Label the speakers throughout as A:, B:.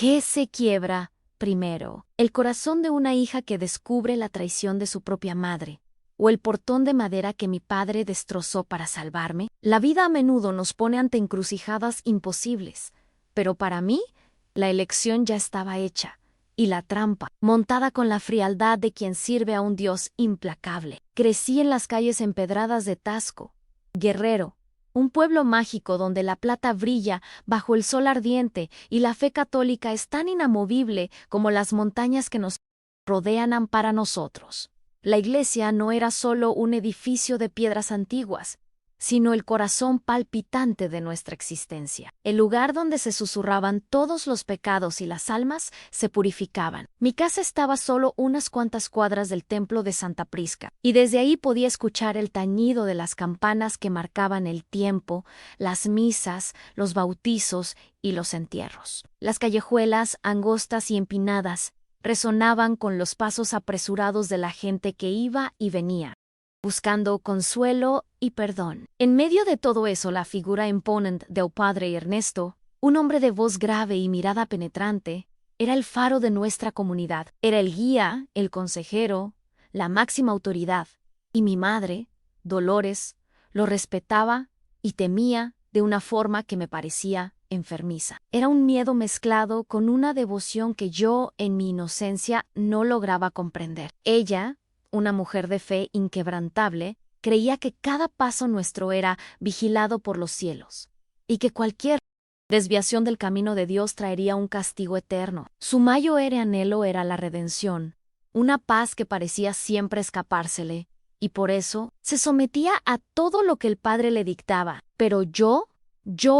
A: ¿Qué se quiebra primero? ¿El corazón de una hija que descubre la traición de su propia madre? ¿O el portón de madera que mi padre destrozó para salvarme? La vida a menudo nos pone ante encrucijadas imposibles, pero para mí, la elección ya estaba hecha, y la trampa, montada con la frialdad de quien sirve a un Dios implacable. Crecí en las calles empedradas de Tasco, Guerrero, un pueblo mágico donde la plata brilla bajo el sol ardiente y la fe católica es tan inamovible como las montañas que nos rodean para nosotros. La iglesia no era solo un edificio de piedras antiguas, sino el corazón palpitante de nuestra existencia. El lugar donde se susurraban todos los pecados y las almas se purificaban. Mi casa estaba solo unas cuantas cuadras del templo de Santa Prisca, y desde ahí podía escuchar el tañido de las campanas que marcaban el tiempo, las misas, los bautizos y los entierros. Las callejuelas, angostas y empinadas, resonaban con los pasos apresurados de la gente que iba y venía, buscando consuelo y perdón. En medio de todo eso, la figura imponente del padre Ernesto, un hombre de voz grave y mirada penetrante, era el faro de nuestra comunidad. Era el guía, el consejero, la máxima autoridad. Y mi madre, Dolores, lo respetaba y temía de una forma que me parecía enfermiza. Era un miedo mezclado con una devoción que yo, en mi inocencia, no lograba comprender. Ella, una mujer de fe inquebrantable, creía que cada paso nuestro era vigilado por los cielos, y que cualquier desviación del camino de Dios traería un castigo eterno. Su mayor anhelo era la redención, una paz que parecía siempre escapársele, y por eso se sometía a todo lo que el Padre le dictaba. Pero yo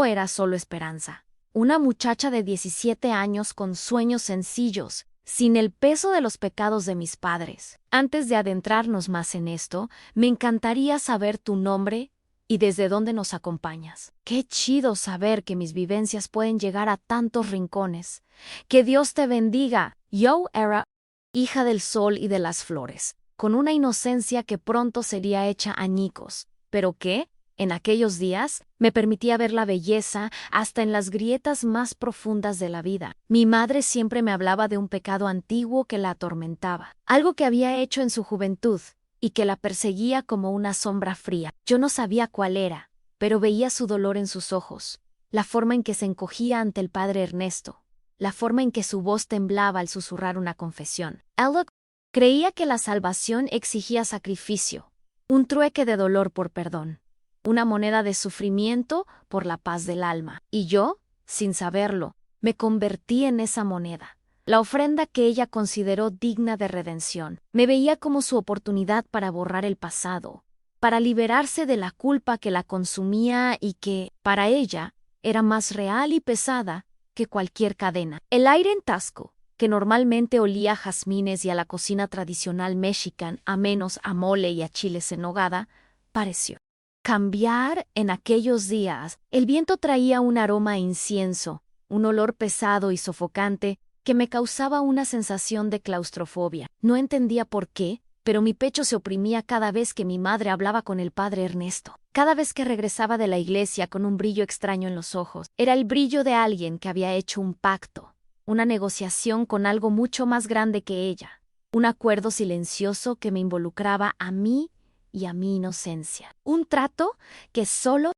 A: era solo esperanza, una muchacha de 17 años con sueños sencillos, sin el peso de los pecados de mis padres. Antes de adentrarnos más en esto, me encantaría saber tu nombre y desde dónde nos acompañas. Qué chido saber que mis vivencias pueden llegar a tantos rincones. Que Dios te bendiga. Yo era hija del sol y de las flores, con una inocencia que pronto sería hecha añicos, pero que, en aquellos días, me permitía ver la belleza hasta en las grietas más profundas de la vida. Mi madre siempre me hablaba de un pecado antiguo que la atormentaba, algo que había hecho en su juventud y que la perseguía como una sombra fría. Yo no sabía cuál era, pero veía su dolor en sus ojos, la forma en que se encogía ante el padre Ernesto, la forma en que su voz temblaba al susurrar una confesión. Ella creía que la salvación exigía sacrificio, un trueque de dolor por perdón, una moneda de sufrimiento por la paz del alma. Y yo, sin saberlo, me convertí en esa moneda, la ofrenda que ella consideró digna de redención. Me veía como su oportunidad para borrar el pasado, para liberarse de la culpa que la consumía y que, para ella, era más real y pesada que cualquier cadena. El aire en Tasco, que normalmente olía a jazmines y a la cocina tradicional mexicana, a menos a mole y a chiles en nogada, pareció cambiar en aquellos días. El viento traía un aroma a incienso, un olor pesado y sofocante que me causaba una sensación de claustrofobia. No entendía por qué, pero mi pecho se oprimía cada vez que mi madre hablaba con el padre Ernesto. Cada vez que regresaba de la iglesia con un brillo extraño en los ojos, era el brillo de alguien que había hecho un pacto, una negociación con algo mucho más grande que ella, un acuerdo silencioso que me involucraba a mí y a mi inocencia. Un trato que solo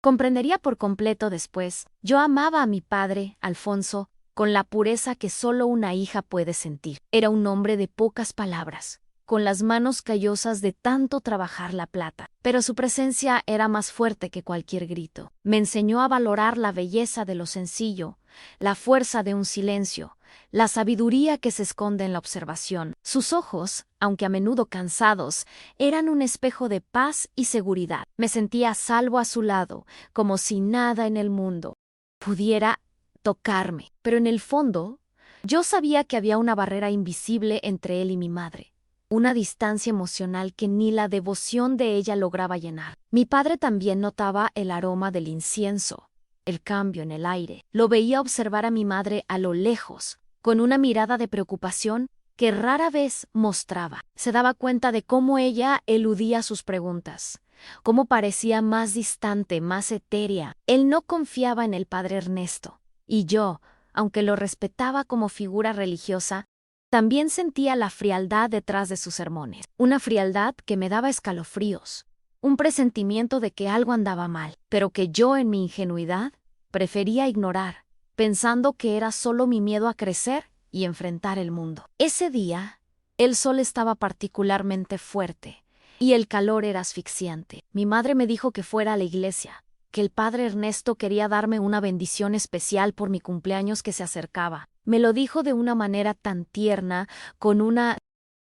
A: comprendería por completo después. Yo amaba a mi padre, Alfonso, con la pureza que solo una hija puede sentir. Era un hombre de pocas palabras, con las manos callosas de tanto trabajar la plata, pero su presencia era más fuerte que cualquier grito. Me enseñó a valorar la belleza de lo sencillo, la fuerza de un silencio, la sabiduría que se esconde en la observación. Sus ojos, aunque a menudo cansados, eran un espejo de paz y seguridad. Me sentía a salvo a su lado, como si nada en el mundo pudiera tocarme. Pero en el fondo, yo sabía que había una barrera invisible entre él y mi madre, una distancia emocional que ni la devoción de ella lograba llenar. Mi padre también notaba el aroma del incienso, el cambio en el aire. Lo veía observar a mi madre a lo lejos, con una mirada de preocupación que rara vez mostraba. Se daba cuenta de cómo ella eludía sus preguntas, cómo parecía más distante, más etérea. Él no confiaba en el padre Ernesto, y yo, aunque lo respetaba como figura religiosa, también sentía la frialdad detrás de sus sermones, una frialdad que me daba escalofríos, un presentimiento de que algo andaba mal, pero que yo en mi ingenuidad prefería ignorar, pensando que era solo mi miedo a crecer y enfrentar el mundo. Ese día, el sol estaba particularmente fuerte y el calor era asfixiante. Mi madre me dijo que fuera a la iglesia, que el padre Ernesto quería darme una bendición especial por mi cumpleaños que se acercaba. Me lo dijo de una manera tan tierna, con una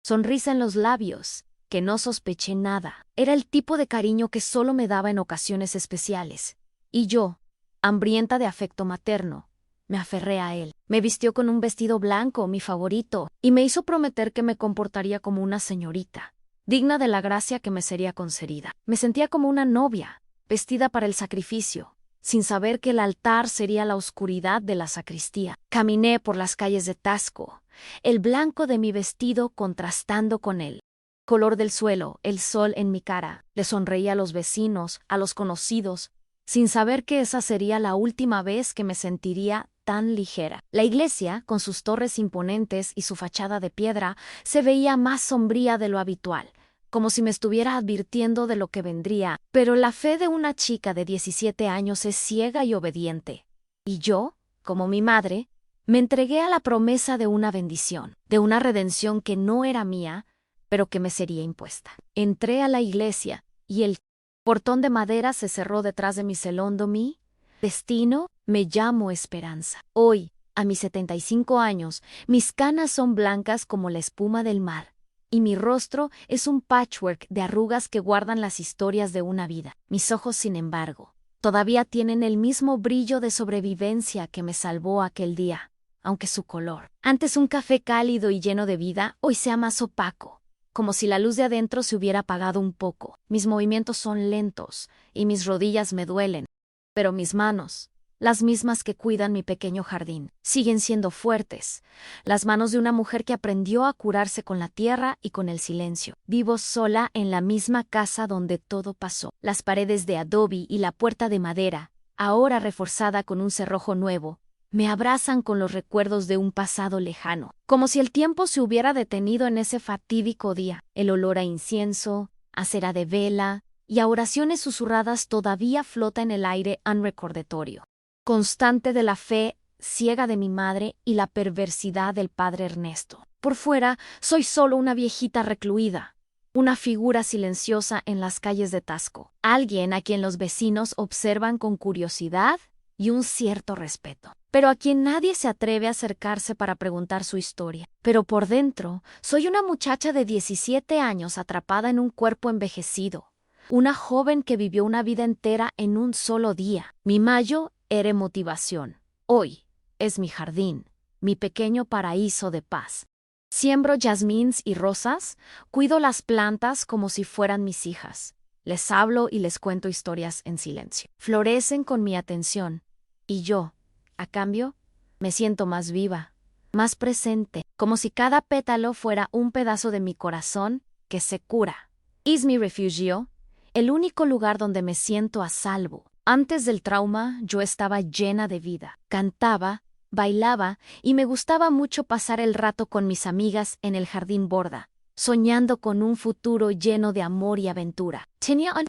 A: sonrisa en los labios, que no sospeché nada. Era el tipo de cariño que solo me daba en ocasiones especiales. Y yo, hambrienta de afecto materno, me aferré a él. Me vistió con un vestido blanco, mi favorito, y me hizo prometer que me comportaría como una señorita, digna de la gracia que me sería concedida. Me sentía como una novia, vestida para el sacrificio, sin saber que el altar sería la oscuridad de la sacristía. Caminé por las calles de Taxco, el blanco de mi vestido contrastando con el color del suelo, el sol en mi cara. Le sonreí a los vecinos, a los conocidos, sin saber que esa sería la última vez que me sentiría tan ligera. La iglesia, con sus torres imponentes y su fachada de piedra, se veía más sombría de lo habitual, como si me estuviera advirtiendo de lo que vendría, pero la fe de una chica de 17 años es ciega y obediente. Y yo, como mi madre, me entregué a la promesa de una bendición, de una redención que no era mía, pero que me sería impuesta. Entré a la iglesia, y el portón de madera se cerró detrás de mi celondo. Mi destino me llamo Esperanza. Hoy, a mis 75 años, mis canas son blancas como la espuma del mar, y mi rostro es un patchwork de arrugas que guardan las historias de una vida. Mis ojos, sin embargo, todavía tienen el mismo brillo de sobrevivencia que me salvó aquel día, aunque su color, antes un café cálido y lleno de vida, hoy sea más opaco, como si la luz de adentro se hubiera apagado un poco. Mis movimientos son lentos y mis rodillas me duelen, pero mis manos, las mismas que cuidan mi pequeño jardín, siguen siendo fuertes, las manos de una mujer que aprendió a curarse con la tierra y con el silencio. Vivo sola en la misma casa donde todo pasó. Las paredes de adobe y la puerta de madera, ahora reforzada con un cerrojo nuevo, me abrazan con los recuerdos de un pasado lejano, como si el tiempo se hubiera detenido en ese fatídico día. El olor a incienso, a cera de vela y a oraciones susurradas todavía flota en el aire recordatorio constante de la fe ciega de mi madre y la perversidad del padre Ernesto. Por fuera, soy solo una viejita recluida, una figura silenciosa en las calles de Taxco, alguien a quien los vecinos observan con curiosidad y un cierto respeto, pero a quien nadie se atreve a acercarse para preguntar su historia. Pero por dentro, soy una muchacha de 17 años atrapada en un cuerpo envejecido, una joven que vivió una vida entera en un solo día. Mi mayo era motivación. Hoy es mi jardín, mi pequeño paraíso de paz. Siembro jazmines y rosas, cuido las plantas como si fueran mis hijas. Les hablo y les cuento historias en silencio. Florecen con mi atención, y yo, a cambio, me siento más viva, más presente, como si cada pétalo fuera un pedazo de mi corazón que se cura. Es mi refugio, el único lugar donde me siento a salvo. Antes del trauma, yo estaba llena de vida. Cantaba, bailaba y me gustaba mucho pasar el rato con mis amigas en el jardín borda, soñando con un futuro lleno de amor y aventura. Tenía un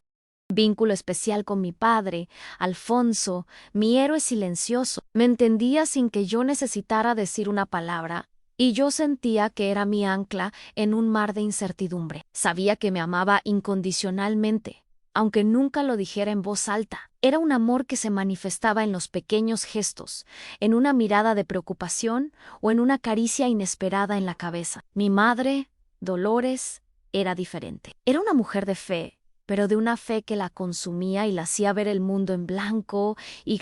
A: vínculo especial con mi padre, Alfonso, mi héroe silencioso. Me entendía sin que yo necesitara decir una palabra, y yo sentía que era mi ancla en un mar de incertidumbre. Sabía que me amaba incondicionalmente, aunque nunca lo dijera en voz alta. Era un amor que se manifestaba en los pequeños gestos, en una mirada de preocupación o en una caricia inesperada en la cabeza. Mi madre, Dolores, era diferente. Era una mujer de fe, pero de una fe que la consumía y la hacía ver el mundo en blanco y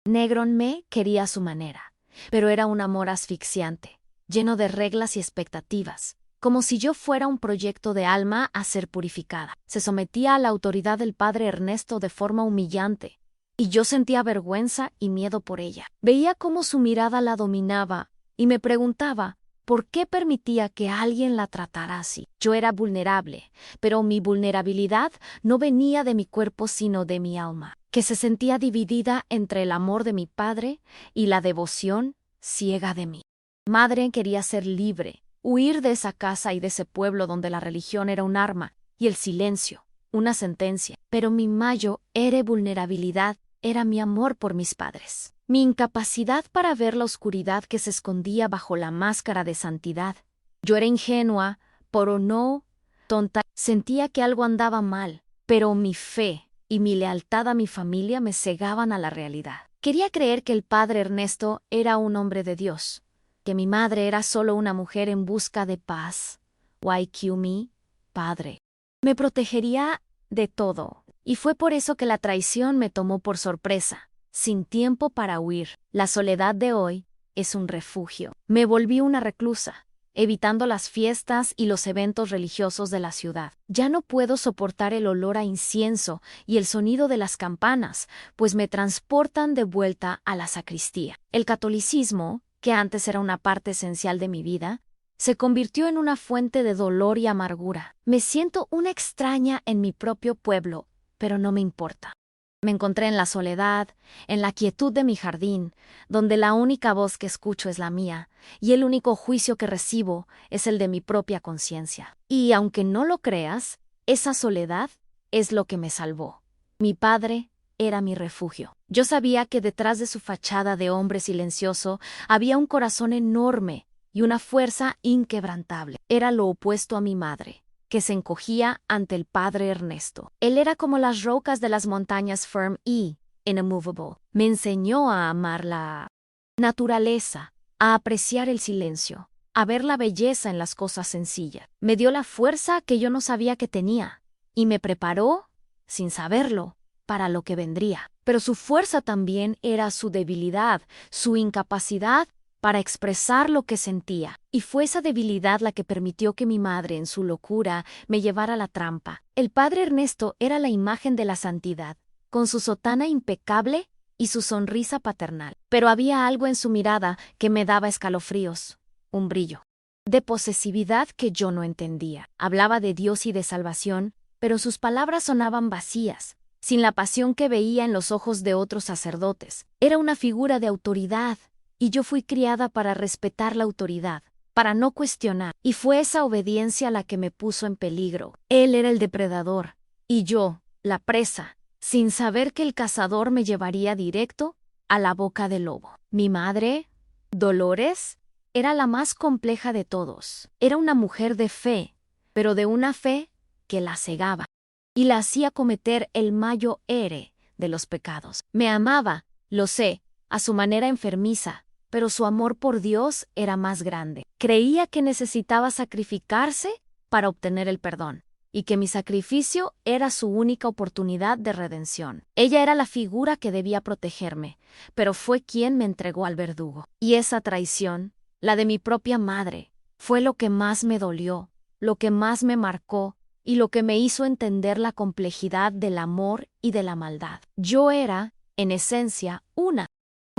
A: negro. Me quería a su manera, pero era un amor asfixiante, lleno de reglas y expectativas, como si yo fuera un proyecto de alma a ser purificada. Se sometía a la autoridad del padre Ernesto de forma humillante, y yo sentía vergüenza y miedo por ella. Veía cómo su mirada la dominaba, y me preguntaba, ¿por qué permitía que alguien la tratara así? Yo era vulnerable, pero mi vulnerabilidad no venía de mi cuerpo sino de mi alma, que se sentía dividida entre el amor de mi padre y la devoción ciega de mí. Madre quería ser libre, huir de esa casa y de ese pueblo donde la religión era un arma y el silencio una sentencia. Pero mi mayor vulnerabilidad era mi amor por mis padres. Mi incapacidad para ver la oscuridad que se escondía bajo la máscara de santidad. Yo era ingenua, pero no tonta. Sentía que algo andaba mal, pero mi fe y mi lealtad a mi familia me cegaban a la realidad. Quería creer que el padre Ernesto era un hombre de Dios, que mi madre era solo una mujer en busca de paz. Mi padre me protegería de todo, y fue por eso que la traición me tomó por sorpresa, sin tiempo para huir. La soledad de hoy es un refugio. Me volví una reclusa, evitando las fiestas y los eventos religiosos de la ciudad. Ya no puedo soportar el olor a incienso y el sonido de las campanas, pues me transportan de vuelta a la sacristía. El catolicismo, que antes era una parte esencial de mi vida, se convirtió en una fuente de dolor y amargura. Me siento una extraña en mi propio pueblo, pero no me importa. Me encontré en la soledad, en la quietud de mi jardín, donde la única voz que escucho es la mía, y el único juicio que recibo es el de mi propia conciencia. Y aunque no lo creas, esa soledad es lo que me salvó. Mi padre era mi refugio. Yo sabía que detrás de su fachada de hombre silencioso había un corazón enorme y una fuerza inquebrantable. Era lo opuesto a mi madre, que se encogía ante el padre Ernesto. Él era como las rocas de las montañas, firm y immovable. Me enseñó a amar la naturaleza, a apreciar el silencio, a ver la belleza en las cosas sencillas. Me dio la fuerza que yo no sabía que tenía, y me preparó, sin saberlo, para lo que vendría. Pero su fuerza también era su debilidad, su incapacidad para expresar lo que sentía, y fue esa debilidad la que permitió que mi madre, en su locura, me llevara a la trampa. El padre Ernesto era la imagen de la santidad, con su sotana impecable y su sonrisa paternal. Pero había algo en su mirada que me daba escalofríos, un brillo de posesividad que yo no entendía. Hablaba de Dios y de salvación, pero sus palabras sonaban vacías, sin la pasión que veía en los ojos de otros sacerdotes. Era una figura de autoridad, y yo fui criada para respetar la autoridad, para no cuestionar, y fue esa obediencia la que me puso en peligro. Él era el depredador, y yo, la presa, sin saber que el cazador me llevaría directo a la boca del lobo. Mi madre, Dolores, era la más compleja de todos. Era una mujer de fe, pero de una fe que la cegaba, y la hacía cometer el mayor error de los pecados. Me amaba, lo sé, a su manera enfermiza, pero su amor por Dios era más grande. Creía que necesitaba sacrificarse para obtener el perdón, y que mi sacrificio era su única oportunidad de redención. Ella era la figura que debía protegerme, pero fue quien me entregó al verdugo. Y esa traición, la de mi propia madre, fue lo que más me dolió, lo que más me marcó, y lo que me hizo entender la complejidad del amor y de la maldad. Yo era, en esencia, una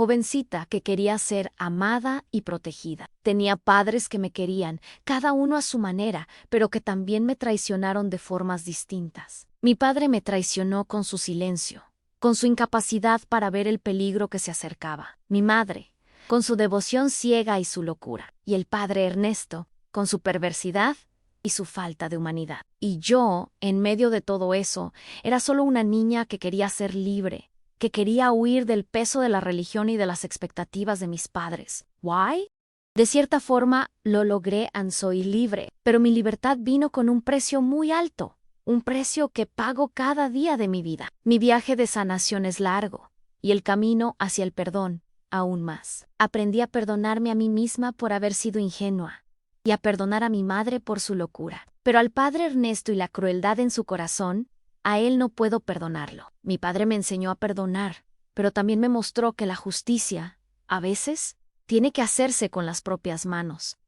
A: jovencita que quería ser amada y protegida. Tenía padres que me querían, cada uno a su manera, pero que también me traicionaron de formas distintas. Mi padre me traicionó con su silencio, con su incapacidad para ver el peligro que se acercaba. Mi madre, con su devoción ciega y su locura. Y el padre Ernesto, con su perversidad y su falta de humanidad. Y yo, en medio de todo eso, era solo una niña que quería ser libre, que quería huir del peso de la religión y de las expectativas de mis padres. ¿Why? De cierta forma, lo logré y soy libre, pero mi libertad vino con un precio muy alto, un precio que pago cada día de mi vida. Mi viaje de sanación es largo, y el camino hacia el perdón, aún más. Aprendí a perdonarme a mí misma por haber sido ingenua, y a perdonar a mi madre por su locura. Pero al padre Ernesto y la crueldad en su corazón, a él no puedo perdonarlo. Mi padre me enseñó a perdonar, pero también me mostró que la justicia, a veces, tiene que hacerse con las propias manos.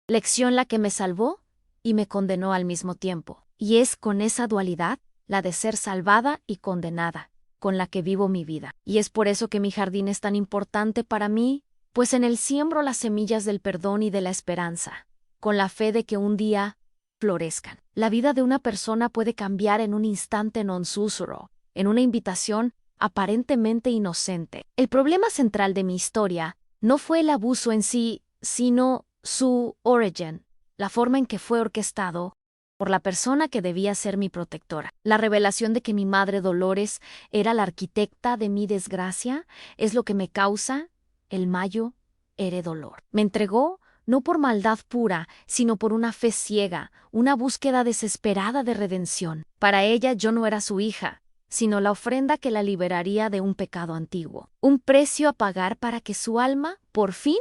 A: Lección la que me salvó y me condenó al mismo tiempo. Y es con esa dualidad, la de ser salvada y condenada, con la que vivo mi vida. Y es por eso que mi jardín es tan importante para mí, pues en él siembro las semillas del perdón y de la esperanza, con la fe de que un día florezcan. La vida de una persona puede cambiar en un instante non sussurro, en una invitación aparentemente inocente. El problema central de mi historia No fue el abuso en sí, sino su origen, la forma en que fue orquestado por la persona que debía ser mi protectora. La revelación de que mi madre Dolores era la arquitecta de mi desgracia es lo que me causa el mayo dolor. Me entregó no por maldad pura, sino por una fe ciega, una búsqueda desesperada de redención. Para ella yo no era su hija, sino la ofrenda que la liberaría de un pecado antiguo, un precio a pagar para que su alma, por fin,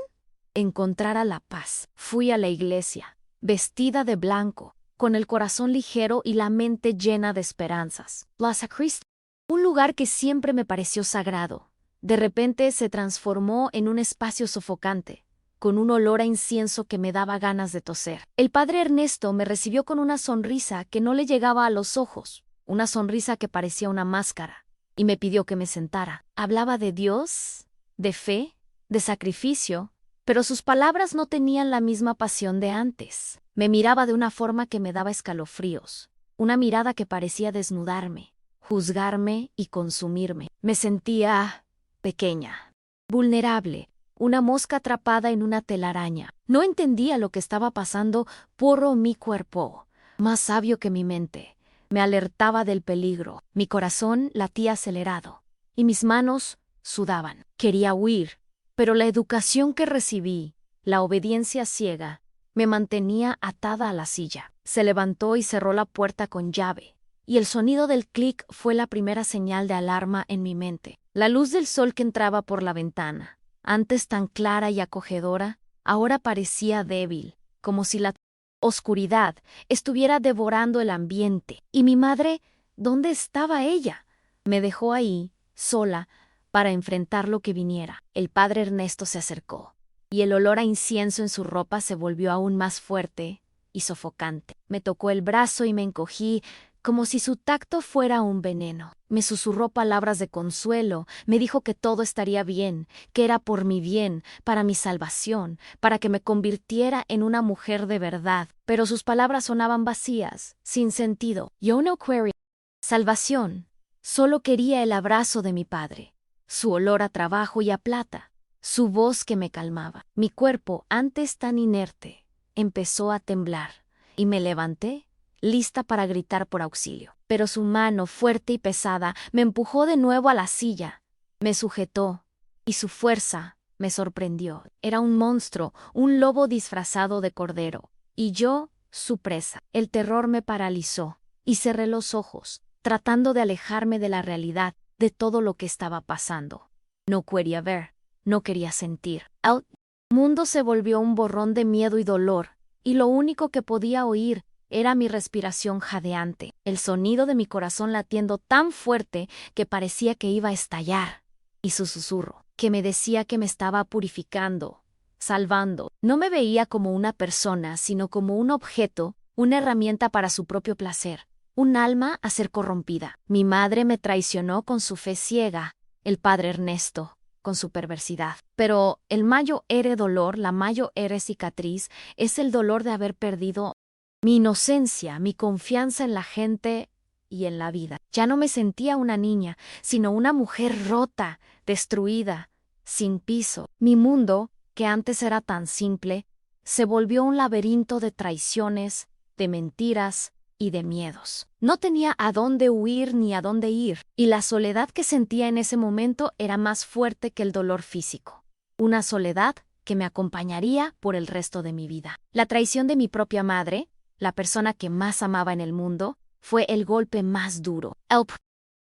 A: encontrara la paz. Fui a la iglesia, vestida de blanco, con el corazón ligero y la mente llena de esperanzas. La sacristía, un lugar que siempre me pareció sagrado, de repente se transformó en un espacio sofocante, con un olor a incienso que me daba ganas de toser. El padre Ernesto me recibió con una sonrisa que no le llegaba a los ojos, una sonrisa que parecía una máscara, y me pidió que me sentara. Hablaba de Dios, de fe, de sacrificio, pero sus palabras no tenían la misma pasión de antes. Me miraba de una forma que me daba escalofríos, una mirada que parecía desnudarme, juzgarme y consumirme. Me sentía pequeña, vulnerable, una mosca atrapada en una telaraña. No entendía lo que estaba pasando por mi cuerpo, más sabio que mi mente. Me alertaba del peligro. Mi corazón latía acelerado y mis manos sudaban. Quería huir, pero la educación que recibí, la obediencia ciega, me mantenía atada a la silla. Se levantó y cerró la puerta con llave, y el sonido del clic fue la primera señal de alarma en mi mente. La luz del sol que entraba por la ventana, antes tan clara y acogedora, ahora parecía débil, como si la oscuridad estuviera devorando el ambiente. ¿Y mi madre? ¿Dónde estaba ella? Me dejó ahí, sola, para enfrentar lo que viniera. El padre Ernesto se acercó, y el olor a incienso en su ropa se volvió aún más fuerte y sofocante. Me tocó el brazo y me encogí, como si su tacto fuera un veneno. Me susurró palabras de consuelo, me dijo que todo estaría bien, que era por mi bien, para mi salvación, para que me convirtiera en una mujer de verdad. Pero sus palabras sonaban vacías, sin sentido. Yo no quería salvación, solo quería el abrazo de mi padre, su olor a trabajo y a plata, su voz que me calmaba. Mi cuerpo, antes tan inerte, empezó a temblar, y me levanté, lista para gritar por auxilio. Pero su mano, fuerte y pesada, me empujó de nuevo a la silla, me sujetó, y su fuerza me sorprendió. Era un monstruo, un lobo disfrazado de cordero, y yo, su presa. El terror me paralizó, y cerré los ojos, tratando de alejarme de la realidad, de todo lo que estaba pasando. No quería ver, no quería sentir. El mundo se volvió un borrón de miedo y dolor, y lo único que podía oír era mi respiración jadeante, el sonido de mi corazón latiendo tan fuerte que parecía que iba a estallar, y su susurro, que me decía que me estaba purificando, salvando. No me veía como una persona, sino como un objeto, una herramienta para su propio placer, un alma a ser corrompida. Mi madre me traicionó con su fe ciega, el padre Ernesto con su perversidad. Pero el mayo dolor, la mayo cicatriz, es el dolor de haber perdido mi inocencia, mi confianza en la gente y en la vida. Ya no me sentía una niña, sino una mujer rota, destruida, sin piso. Mi mundo, que antes era tan simple, se volvió un laberinto de traiciones, de mentiras y de miedos. No tenía a dónde huir ni a dónde ir, y la soledad que sentía en ese momento era más fuerte que el dolor físico. Una soledad que me acompañaría por el resto de mi vida. La traición de mi propia madre, la persona que más amaba en el mundo, fue el golpe más duro. El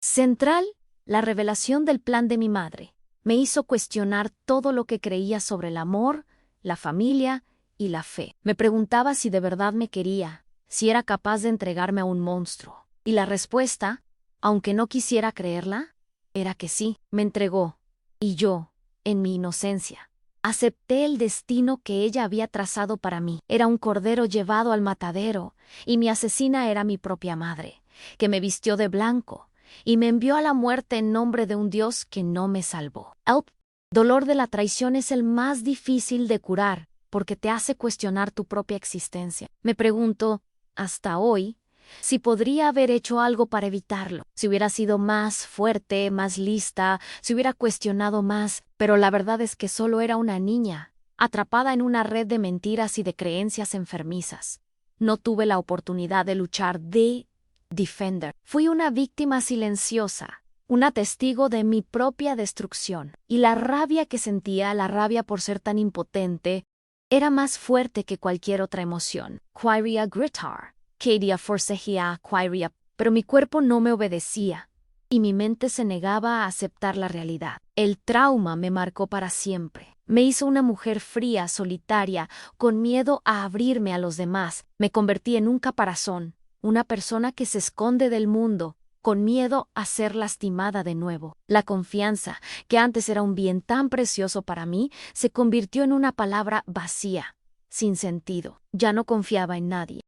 A: central, la revelación del plan de mi madre, me hizo cuestionar todo lo que creía sobre el amor, la familia y la fe. Me preguntaba si de verdad me quería, si era capaz de entregarme a un monstruo. Y la respuesta, aunque no quisiera creerla, era que sí, me entregó. Y yo, en mi inocencia, acepté el destino que ella había trazado para mí. Era un cordero llevado al matadero, y mi asesina era mi propia madre, que me vistió de blanco y me envió a la muerte en nombre de un Dios que no me salvó. El dolor de la traición es el más difícil de curar, porque te hace cuestionar tu propia existencia. Me pregunto, hasta hoy, Si podría haber hecho algo para evitarlo, si hubiera sido más fuerte, más lista, si hubiera cuestionado más, pero la verdad es que solo era una niña, atrapada en una red de mentiras y de creencias enfermizas. No tuve la oportunidad de luchar de defender. Fui una víctima silenciosa, una testigo de mi propia destrucción. Y la rabia que sentía, la rabia por ser tan impotente, era más fuerte que cualquier otra emoción. Quería gritar, quería forcejear, quería, pero mi cuerpo no me obedecía, y mi mente se negaba a aceptar la realidad. El trauma me marcó para siempre. Me hizo una mujer fría, solitaria, con miedo a abrirme a los demás. Me convertí en un caparazón, una persona que se esconde del mundo, con miedo a ser lastimada de nuevo. La confianza, que antes era un bien tan precioso para mí, se convirtió en una palabra vacía, sin sentido. Ya no confiaba en nadie,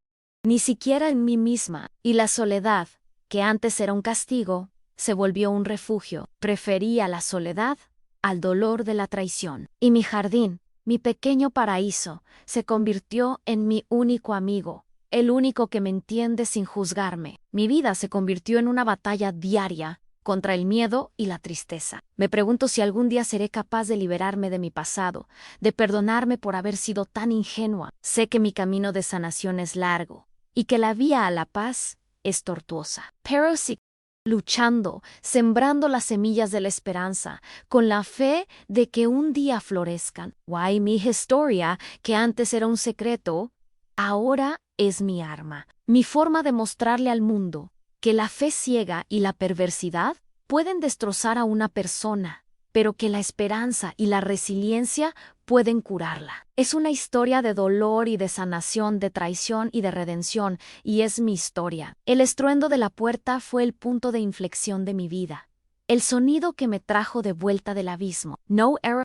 A: ni siquiera en mí misma, y la soledad, que antes era un castigo, se volvió un refugio. Prefería la soledad al dolor de la traición. Y mi jardín, mi pequeño paraíso, se convirtió en mi único amigo, el único que me entiende sin juzgarme. Mi vida se convirtió en una batalla diaria contra el miedo y la tristeza. Me pregunto si algún día seré capaz de liberarme de mi pasado, de perdonarme por haber sido tan ingenua. Sé que mi camino de sanación es largo y que la vía a la paz es tortuosa. Pero sí, luchando, sembrando las semillas de la esperanza, con la fe de que un día florezcan. Guay, mi historia, que antes era un secreto, ahora es mi arma, mi forma de mostrarle al mundo que la fe ciega y la perversidad pueden destrozar a una persona, pero que la esperanza y la resiliencia pueden curarla. Es una historia de dolor y de sanación, de traición y de redención, y es mi historia. El estruendo de la puerta fue el punto de inflexión de mi vida, el sonido que me trajo de vuelta del abismo. No era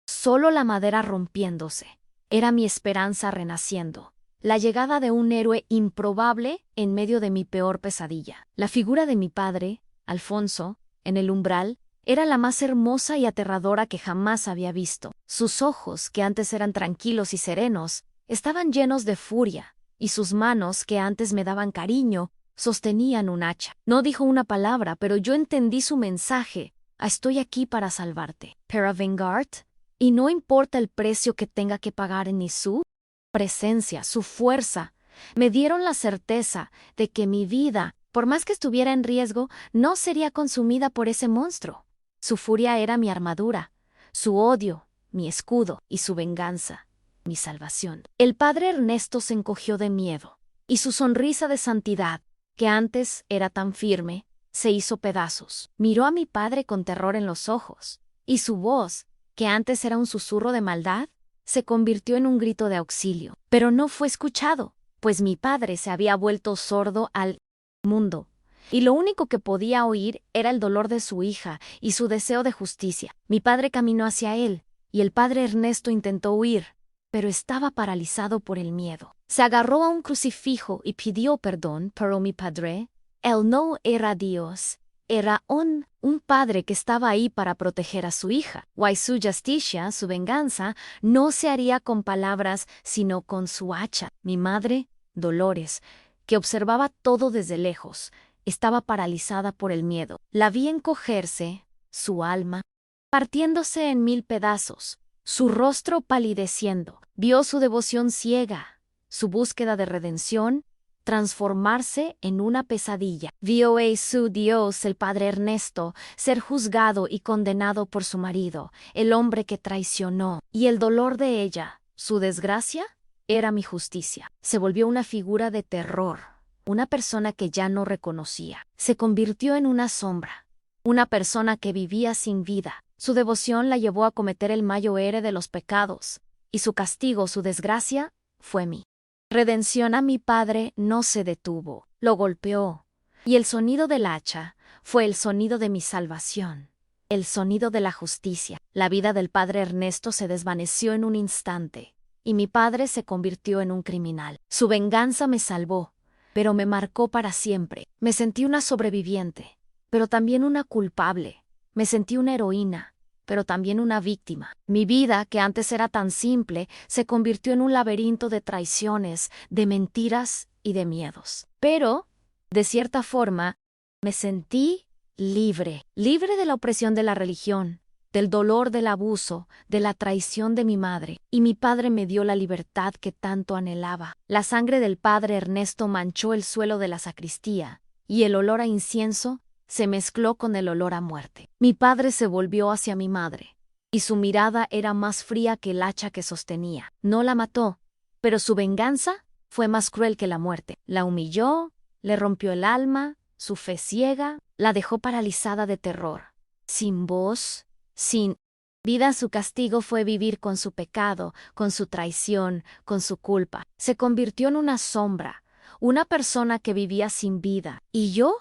A: solo la madera rompiéndose, era mi esperanza renaciendo. La llegada de un héroe improbable en medio de mi peor pesadilla. La figura de mi padre, Alfonso, en el umbral, era la más hermosa y aterradora que jamás había visto. Sus ojos, que antes eran tranquilos y serenos, estaban llenos de furia, y sus manos, que antes me daban cariño, sostenían un hacha. No dijo una palabra, pero yo entendí su mensaje. Estoy aquí para salvarte. Para vengarte, y no importa el precio que tenga que pagar en su presencia, su fuerza, me dieron la certeza de que mi vida, por más que estuviera en riesgo, no sería consumida por ese monstruo. Su furia era mi armadura, su odio, mi escudo, y su venganza, mi salvación. El padre Ernesto se encogió de miedo, y su sonrisa de santidad, que antes era tan firme, se hizo pedazos. Miró a mi padre con terror en los ojos, y su voz, que antes era un susurro de maldad, se convirtió en un grito de auxilio. Pero no fue escuchado, pues mi padre se había vuelto sordo al mundo, y lo único que podía oír era el dolor de su hija y su deseo de justicia. Mi padre caminó hacia él, y el padre Ernesto intentó huir, pero estaba paralizado por el miedo. Se agarró a un crucifijo y pidió perdón, pero mi padre, él no era Dios, era un padre que estaba ahí para proteger a su hija. Y su justicia, su venganza, no se haría con palabras, sino con su hacha. Mi madre, Dolores, que observaba todo desde lejos, estaba paralizada por el miedo. La vi encogerse, su alma, partiéndose en 1000 pedazos, su rostro palideciendo. Vio su devoción ciega, su búsqueda de redención, transformarse en una pesadilla. Vio a su Dios, el padre Ernesto, ser juzgado y condenado por su marido, el hombre que traicionó, y el dolor de ella, su desgracia, era mi justicia. Se volvió una figura de terror, una persona que ya no reconocía. Se convirtió en una sombra, una persona que vivía sin vida. Su devoción la llevó a cometer el mayor de los pecados, y su castigo, su desgracia, fue mí. Redención a mi padre no se detuvo, lo golpeó, y el sonido del hacha fue el sonido de mi salvación, el sonido de la justicia. La vida del padre Ernesto se desvaneció en un instante, y mi padre se convirtió en un criminal. Su venganza me salvó, pero me marcó para siempre. Me sentí una sobreviviente, pero también una culpable. Me sentí una heroína, pero también una víctima. Mi vida, que antes era tan simple, se convirtió en un laberinto de traiciones, de mentiras y de miedos. Pero De cierta forma, me sentí libre, libre de la opresión de la religión, del dolor del abuso, de la traición de mi madre, y mi padre me dio la libertad que tanto anhelaba. La sangre del padre Ernesto manchó el suelo de la sacristía, y el olor a incienso se mezcló con el olor a muerte. Mi padre se volvió hacia mi madre, y su mirada era más fría que el hacha que sostenía. No la mató, pero su venganza fue más cruel que la muerte. La humilló, le rompió el alma, su fe ciega, la dejó paralizada de terror. Sin voz, sin vida, su castigo fue vivir con su pecado, con su traición, con su culpa. Se convirtió en una sombra, una persona que vivía sin vida. ¿Y yo?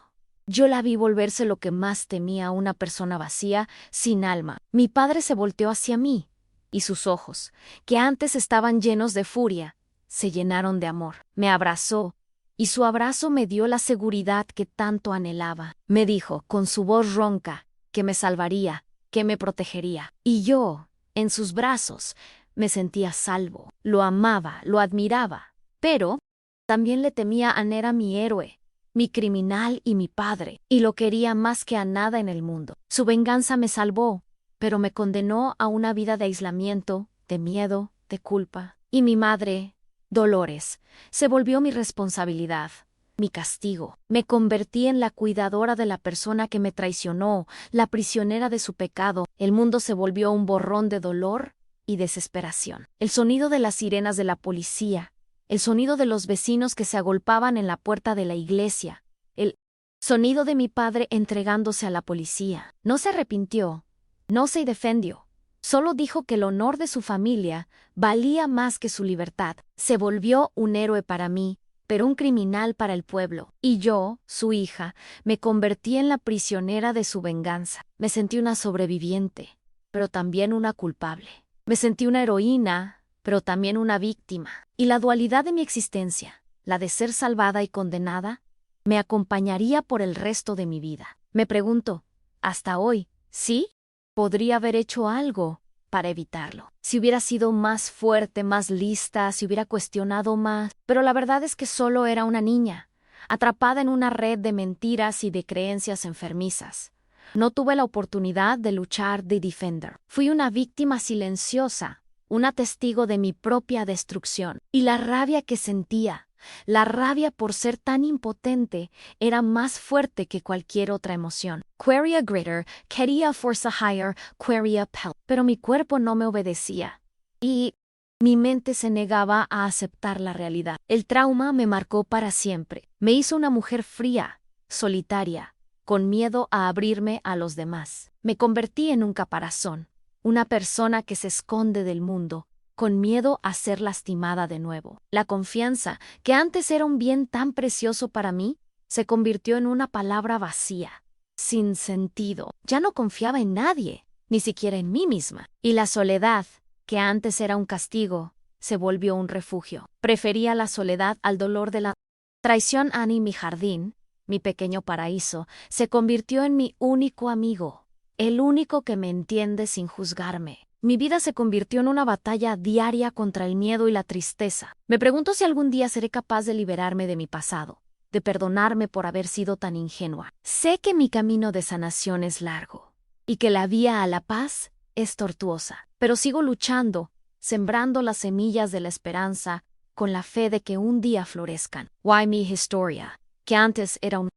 A: Yo la vi volverse lo que más temía, una persona vacía, sin alma. Mi padre se volteó hacia mí, y sus ojos, que antes estaban llenos de furia, se llenaron de amor. Me abrazó, y su abrazo me dio la seguridad que tanto anhelaba. Me dijo, con su voz ronca, que me salvaría, que me protegería. Y yo, en sus brazos, me sentía salvo. Lo amaba, lo admiraba, pero también le temía. Era mi héroe, mi criminal y mi padre, y lo quería más que a nada en el mundo. Su venganza me salvó, pero me condenó a una vida de aislamiento, de miedo, de culpa. Y mi madre, Dolores, se volvió mi responsabilidad, mi castigo. Me convertí en la cuidadora de la persona que me traicionó, la prisionera de su pecado. El mundo se volvió un borrón de dolor y desesperación. El sonido de las sirenas de la policía, el sonido de los vecinos que se agolpaban en la puerta de la iglesia, el sonido de mi padre entregándose a la policía. No se arrepintió, no se defendió. Solo dijo que el honor de su familia valía más que su libertad. Se volvió un héroe para mí, pero un criminal para el pueblo. Y yo, su hija, me convertí en la prisionera de su venganza. Me sentí una sobreviviente, pero también una culpable. Me sentí una heroína, pero también una víctima. Y la dualidad de mi existencia, la de ser salvada y condenada, me acompañaría por el resto de mi vida. Me pregunto, hasta hoy, ¿sí? Podría haber hecho algo para evitarlo. Si hubiera sido más fuerte, más lista, si hubiera cuestionado más. Pero la verdad es que solo era una niña, atrapada en una red de mentiras y de creencias enfermizas. No tuve la oportunidad de luchar de defender. Fui una víctima silenciosa, una testigo de mi propia destrucción. Y la rabia que sentía, la rabia por ser tan impotente, era más fuerte que cualquier otra emoción. Quería greater, quería fuerza higher, quería power. Pero mi cuerpo no me obedecía. Y mi mente se negaba a aceptar la realidad. El trauma me marcó para siempre. Me hizo una mujer fría, solitaria, con miedo a abrirme a los demás. Me convertí en un caparazón, una persona que se esconde del mundo, con miedo a ser lastimada de nuevo. La confianza, que antes era un bien tan precioso para mí, se convirtió en una palabra vacía, sin sentido. Ya no confiaba en nadie, ni siquiera en mí misma. Y la soledad, que antes era un castigo, se volvió un refugio. Prefería la soledad al dolor de la traición. Annie, mi jardín, mi pequeño paraíso, se convirtió en mi único amigo, el único que me entiende sin juzgarme. Mi vida se convirtió en una batalla diaria contra el miedo y la tristeza. Me pregunto si algún día seré capaz de liberarme de mi pasado, de perdonarme por haber sido tan ingenua. Sé que mi camino de sanación es largo, y que la vía a la paz es tortuosa, pero sigo luchando, sembrando las semillas de la esperanza, con la fe de que un día florezcan. Why mi historia, que antes era un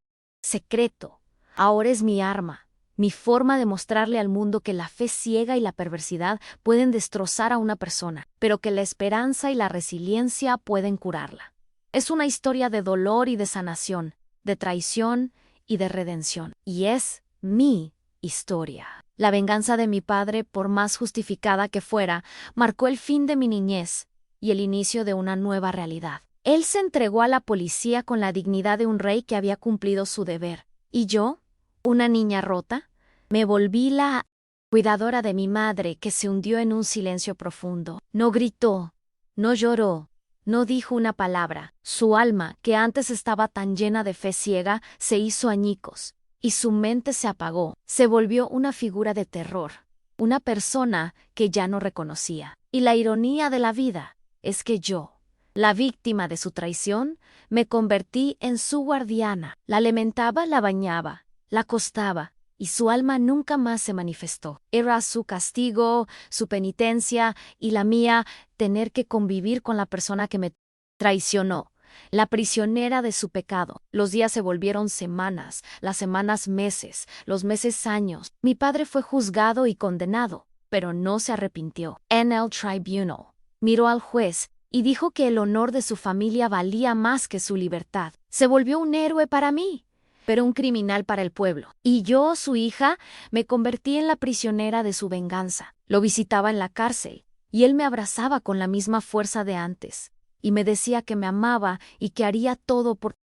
A: secreto, ahora es mi arma. Mi forma de mostrarle al mundo que la fe ciega y la perversidad pueden destrozar a una persona, pero que la esperanza y la resiliencia pueden curarla. Es una historia de dolor y de sanación, de traición y de redención. Y es mi historia. La venganza de mi padre, por más justificada que fuera, marcó el fin de mi niñez y el inicio de una nueva realidad. Él se entregó a la policía con la dignidad de un rey que había cumplido su deber. ¿Y yo? Una niña rota, me volví la cuidadora de mi madre, que se hundió en un silencio profundo. No gritó, no lloró, no dijo una palabra. Su alma, que antes estaba tan llena de fe ciega, se hizo añicos, y su mente se apagó. Se volvió una figura de terror, una persona que ya no reconocía. Y la ironía de la vida es que yo, La víctima de su traición, me convertí en su guardiana. La alimentaba, la bañaba, la acostaba, y su alma nunca más se manifestó. Era su castigo, su penitencia, y la mía, tener que convivir con la persona que me traicionó. La prisionera de su pecado. Los días se volvieron semanas, las semanas meses, los meses años. Mi padre fue juzgado y condenado, pero no se arrepintió. En el tribunal, miró al juez y dijo que el honor de su familia valía más que su libertad. Se volvió un héroe para mí, pero un criminal para el pueblo. Y yo, su hija, me convertí en la prisionera de su venganza. Lo visitaba en la cárcel, y él me abrazaba con la misma fuerza de antes, y me decía que me amaba y que haría todo por...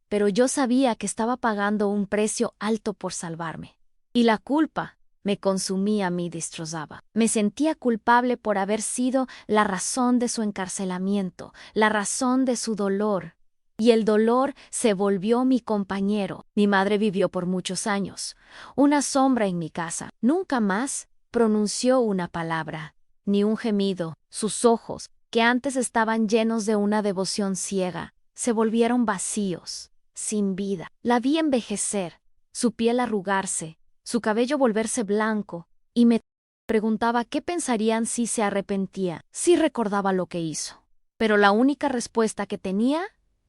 A: Pero yo sabía que estaba pagando un precio alto por salvarme. Y la culpa me consumía, me destrozaba. Me sentía culpable por haber sido la razón de su encarcelamiento, la razón de su dolor. Y el dolor se volvió mi compañero. Mi madre vivió por muchos años, una sombra en mi casa. Nunca más pronunció una palabra, ni un gemido. Sus ojos, que antes estaban llenos de una devoción ciega, se volvieron vacíos, sin vida. La vi envejecer, su piel arrugarse, su cabello volverse blanco, y me preguntaba qué pensarían si se arrepentía, si recordaba lo que hizo. Pero la única respuesta que tenía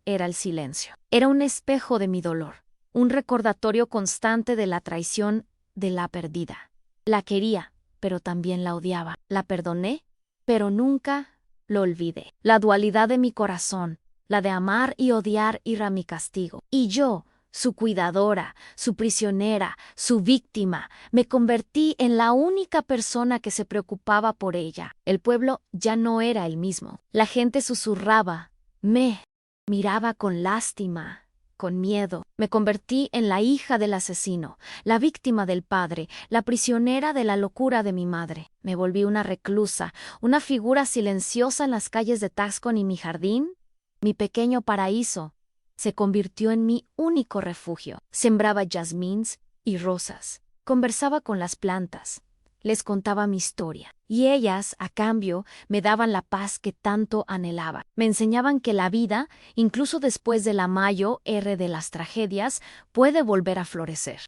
A: era el silencio. Era un espejo de mi dolor, un recordatorio constante de la traición de la perdida. La quería, pero también la odiaba. La perdoné, pero nunca lo olvidé. La dualidad de mi corazón, la de amar y odiar, era mi castigo. Y yo, su cuidadora, su prisionera, su víctima, me convertí en la única persona que se preocupaba por ella. El pueblo ya no era el mismo. La gente susurraba, me miraba con lástima, con miedo. Me convertí en la hija del asesino, la víctima del padre, la prisionera de la locura de mi madre. Me volví una reclusa, una figura silenciosa en las calles de Tucson, y mi jardín, mi pequeño paraíso, se convirtió en mi único refugio. Sembraba jazmines y rosas, conversaba con las plantas, les contaba mi historia, y ellas, a cambio, me daban la paz que tanto anhelaba. Me enseñaban que la vida, incluso después de la mayo R de las tragedias, puede volver a florecer.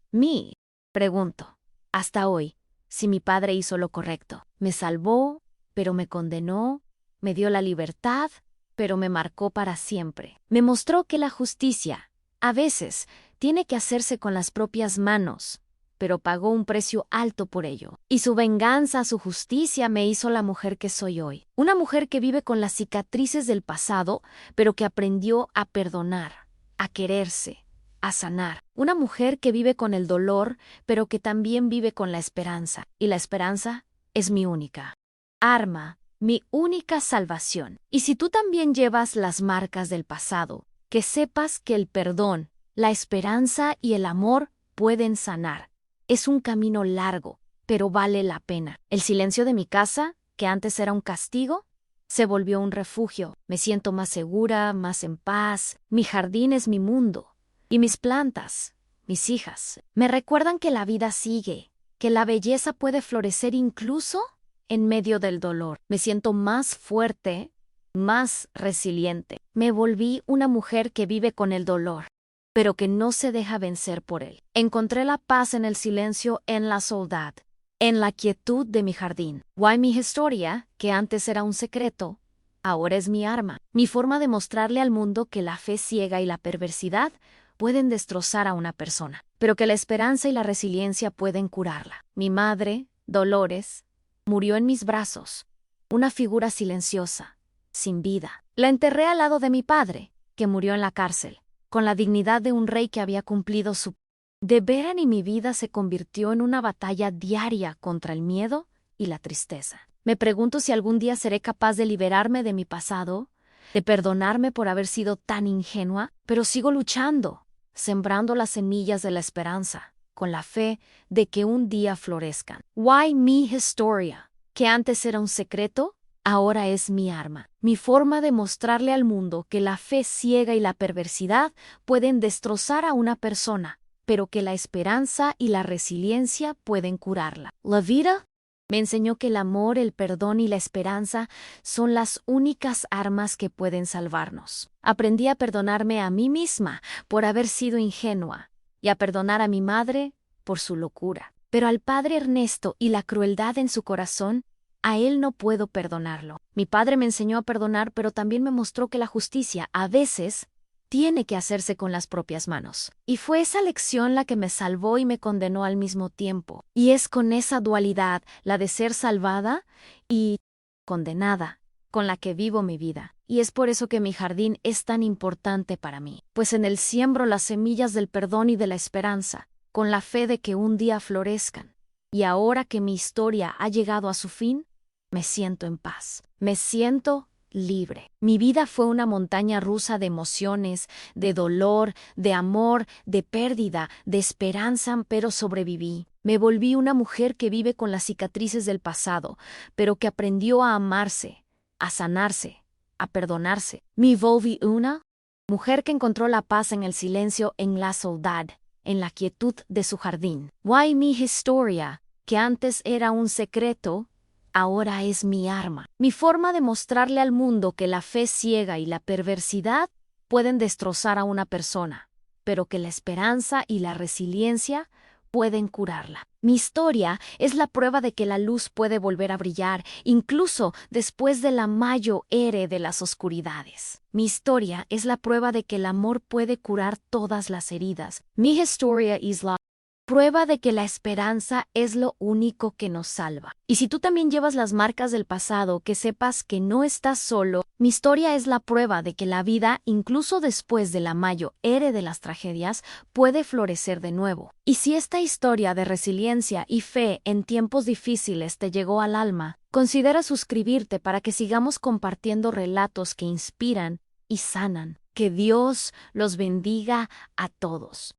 A: Pregunto, hasta hoy, si mi padre hizo lo correcto. Me salvó, pero me condenó, me dio la libertad, pero me marcó para siempre. Me mostró que la justicia, a veces, tiene que hacerse con las propias manos, pero pagó un precio alto por ello. Y su venganza, su justicia, me hizo la mujer que soy hoy. Una mujer que vive con las cicatrices del pasado, pero que aprendió a perdonar, a quererse, a sanar. Una mujer que vive con el dolor, pero que también vive con la esperanza. Y la esperanza es mi única arma, mi única salvación. Y si tú también llevas las marcas del pasado, que sepas que el perdón, la esperanza y el amor pueden sanar. Es un camino largo, pero vale la pena. El silencio de mi casa, que antes era un castigo, se volvió un refugio. Me siento más segura, más en paz. Mi jardín es mi mundo. Y mis plantas, mis hijas, me recuerdan que la vida sigue, que la belleza puede florecer incluso en medio del dolor. Me siento más fuerte, más resiliente. Me volví una mujer que vive con el dolor, pero que no se deja vencer por él. Encontré la paz en el silencio, en la soledad, en la quietud de mi jardín. Mi historia, que antes era un secreto, ahora es mi arma. Mi forma de mostrarle al mundo que la fe ciega y la perversidad pueden destrozar a una persona, pero que la esperanza y la resiliencia pueden curarla. Mi madre, Dolores, murió en mis brazos, una figura silenciosa, sin vida. La enterré al lado de mi padre, que murió en la cárcel, con la dignidad de un rey que había cumplido su deber, y mi vida se convirtió en una batalla diaria contra el miedo y la tristeza. Me pregunto si algún día seré capaz de liberarme de mi pasado, de perdonarme por haber sido tan ingenua, pero sigo luchando, sembrando las semillas de la esperanza, con la fe de que un día florezcan. Mi historia, que antes era un secreto, ahora es mi arma. Mi forma de mostrarle al mundo que la fe ciega y la perversidad pueden destrozar a una persona, pero que la esperanza y la resiliencia pueden curarla. La vida Me enseñó que el amor, el perdón y la esperanza son las únicas armas que pueden salvarnos. Aprendí a perdonarme a mí misma por haber sido ingenua y a perdonar a mi madre por su locura. Pero al padre Ernesto y la crueldad en su corazón, a él no puedo perdonarlo. Mi padre me enseñó a perdonar, pero también me mostró que la justicia, a veces, tiene que hacerse con las propias manos. Y fue esa lección la que me salvó y me condenó al mismo tiempo. Y es con esa dualidad, la de ser salvada y condenada, con la que vivo mi vida. Y es por eso que mi jardín es tan importante para mí, pues en él siembro las semillas del perdón y de la esperanza, con la fe de que un día florezcan. Y ahora que mi historia ha llegado a su fin, me siento en paz. Me siento libre. Mi vida fue una montaña rusa de emociones, de dolor, de amor, de pérdida, de esperanza, pero sobreviví. Me volví una mujer que vive con las cicatrices del pasado, pero que aprendió a amarse, a sanarse, a perdonarse. Me volví una mujer que encontró la paz en el silencio, en la soledad, en la quietud de su jardín. Why mi historia, que antes era un secreto, ahora es mi arma. Mi forma de mostrarle al mundo que la fe ciega y la perversidad pueden destrozar a una persona, pero que la esperanza y la resiliencia pueden curarla. Mi historia es la prueba de que la luz puede volver a brillar, incluso después de la mayor era de las oscuridades. Mi historia es la prueba de que el amor puede curar todas las heridas. Mi historia es la prueba de que la esperanza es lo único que nos salva. Y si tú también llevas las marcas del pasado, que sepas que no estás solo. Mi historia es la prueba de que la vida, incluso después de la mayor era de las tragedias, puede florecer de nuevo. Y si esta historia de resiliencia y fe en tiempos difíciles te llegó al alma, considera suscribirte para que sigamos compartiendo relatos que inspiran y sanan. Que Dios los bendiga a todos.